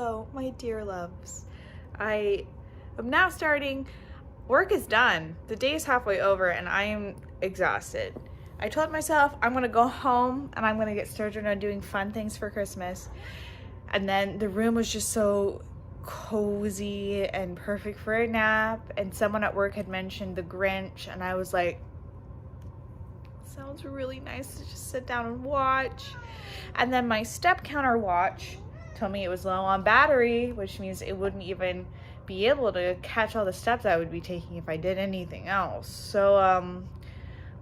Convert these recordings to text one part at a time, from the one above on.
Hello, my dear loves. I am now starting. Work is done. The day is halfway over and I am exhausted. I told myself I'm gonna go home and I'm gonna get started on doing fun things for Christmas. And then the room was just so cozy and perfect for a nap. And someone at work had mentioned The Grinch and I was like, sounds really nice to just sit down and watch. And then my step counter watch told me it was low on battery, which means it wouldn't even be able to catch all the steps I would be taking if I did anything else. So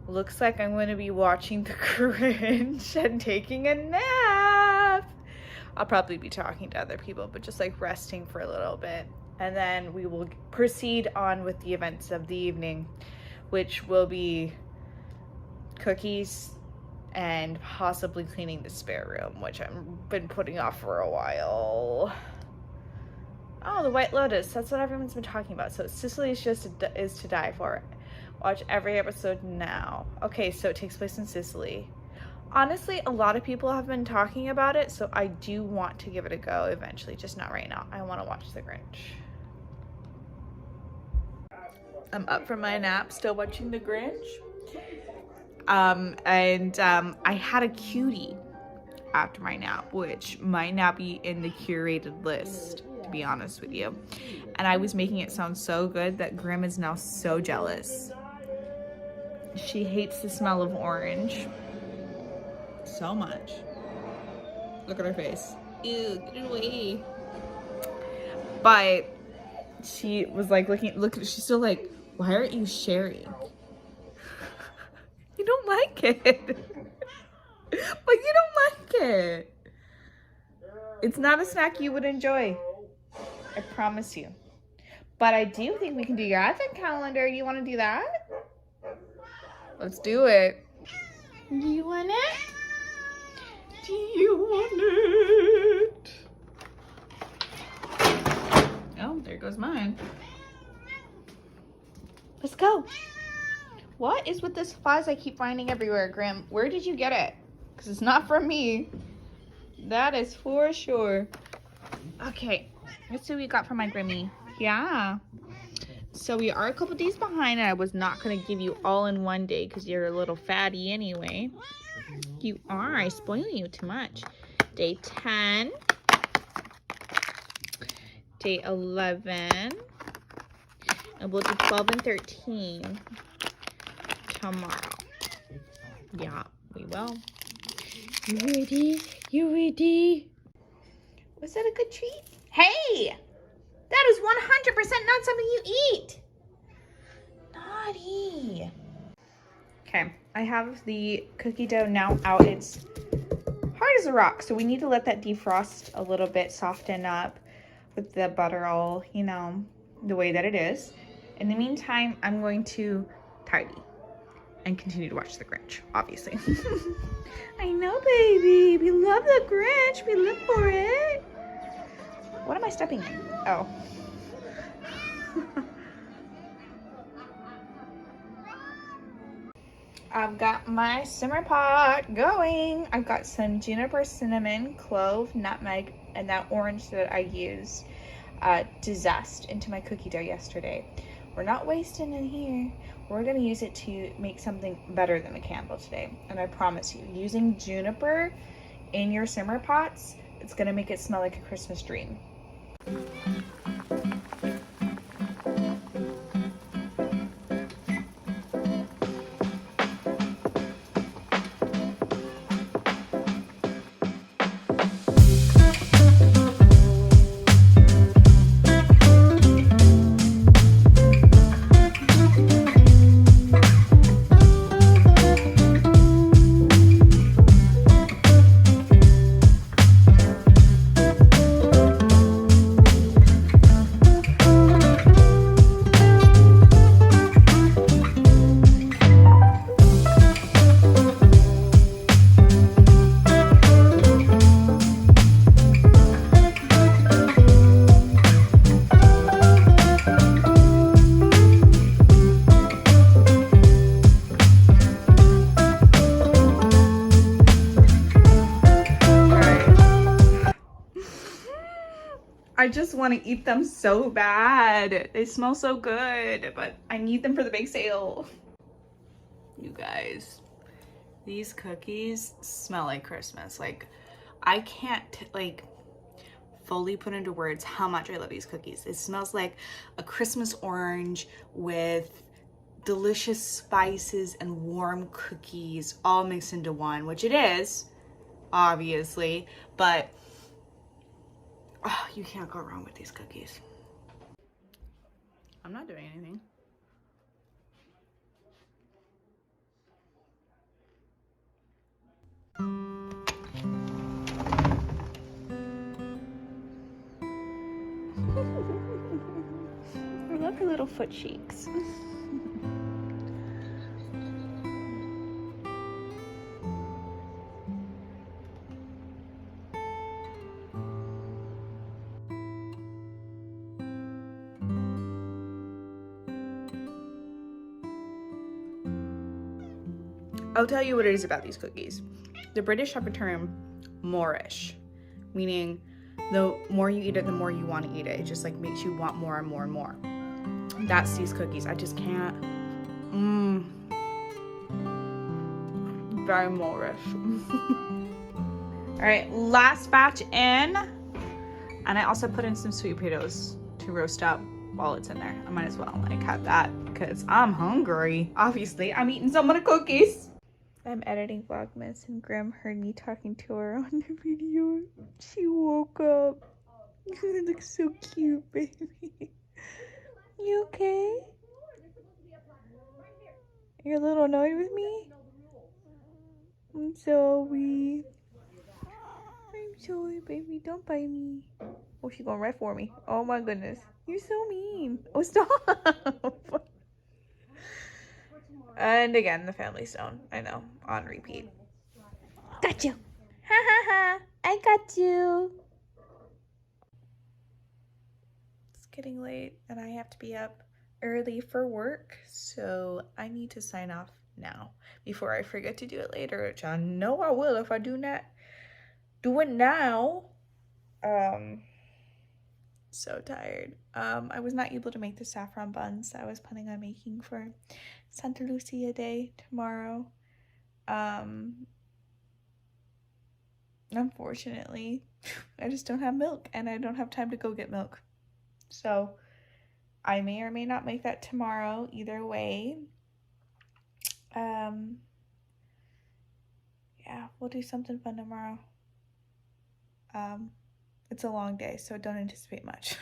looks like I'm going to be watching The Grinch and taking a nap. I'll probably be talking to other people, but just like resting for a little bit. And then we will proceed on with the events of the evening, which will be cookies and possibly cleaning the spare room, which I've been putting off for a while. Oh, the White Lotus. That's what everyone's been talking about. So Sicily is to die for. Watch every episode now. Okay, so it takes place in Sicily. Honestly, a lot of people have been talking about it, so I do want to give it a go eventually, just not right now. I want to watch The Grinch. I'm up from my nap, still watching The Grinch. I had a cutie after my nap, which might not be in the curated list, to be honest with you. And I was making it sound so good that Grim is now so jealous. She hates the smell of orange so much. Look at her face. Ew, get it away. But she was like she's still like, why aren't you sharing? You don't like it. But you don't like it. It's not a snack you would enjoy. I promise you. But I do think we can do your advent calendar. You want to do that? Let's do it. Do you want it? Do you want it? Oh, there goes mine. Let's go. What is with this fuzz I keep finding everywhere, Grim? Where did you get it? Because it's not from me. That is for sure. Okay, let's see what we got from my Grimmy. Yeah. So we are a couple days behind, and I was not going to give you all in one day because you're a little fatty anyway. You are. I spoil you too much. Day 10. Day 11. And we'll do 12 and 13 tomorrow. Yeah, we will. You ready? You ready? Was that a good treat? Hey! That is 100% not something you eat. Naughty. Okay, I have the cookie dough now out. It's hard as a rock, so we need to let that defrost a little bit, soften up with the butter all, you know, the way that it is. In the meantime, I'm going to tidy and continue to watch The Grinch, obviously. I know, baby. We love The Grinch. We live for it. What am I stepping in? Oh. I've got my simmer pot going. I've got some juniper, cinnamon, clove, nutmeg, and that orange that I used to zest into my cookie dough yesterday. We're not wasting it here. We're going to use it to make something better than a candle today. And I promise you, using juniper in your simmer pots, it's going to make it smell like a Christmas dream. I just want to eat them so bad. They smell so good, but I need them for the big sale. You guys, these cookies smell like Christmas. Like, I can't like fully put into words how much I love these cookies. It smells like a Christmas orange with delicious spices and warm cookies all mixed into one, which it is, obviously, but oh, you can't go wrong with these cookies. I'm not doing anything. I love your little foot cheeks. I'll tell you what it is about these cookies. The British have a term, moreish, meaning the more you eat it, the more you want to eat it. It just like makes you want more and more and more. That's these cookies. I just can't. Very moreish. All right, last batch in. And I also put in some sweet potatoes to roast up while it's in there. I might as well like have that because I'm hungry. Obviously, I'm eating some of the cookies. I'm editing Vlogmas and Grim heard me talking to her on the video. She woke up. You look so cute, baby. You okay? You're a little annoyed with me? I'm sorry. I'm sorry, baby. Don't bite me. Oh, she's going right for me. Oh my goodness. You're so mean. Oh, stop. And again, the family stone. I know. On repeat. Got you. Ha ha ha. I got you. It's getting late and I have to be up early for work. So I need to sign off now before I forget to do it later, which I know I will if I do not do it now. So tired. I was not able to make the saffron buns that I was planning on making for Santa Lucia Day tomorrow. Unfortunately, I just don't have milk and I don't have time to go get milk. So I may or may not make that tomorrow, either way. Yeah, we'll do something fun tomorrow. It's a long day, so don't anticipate much.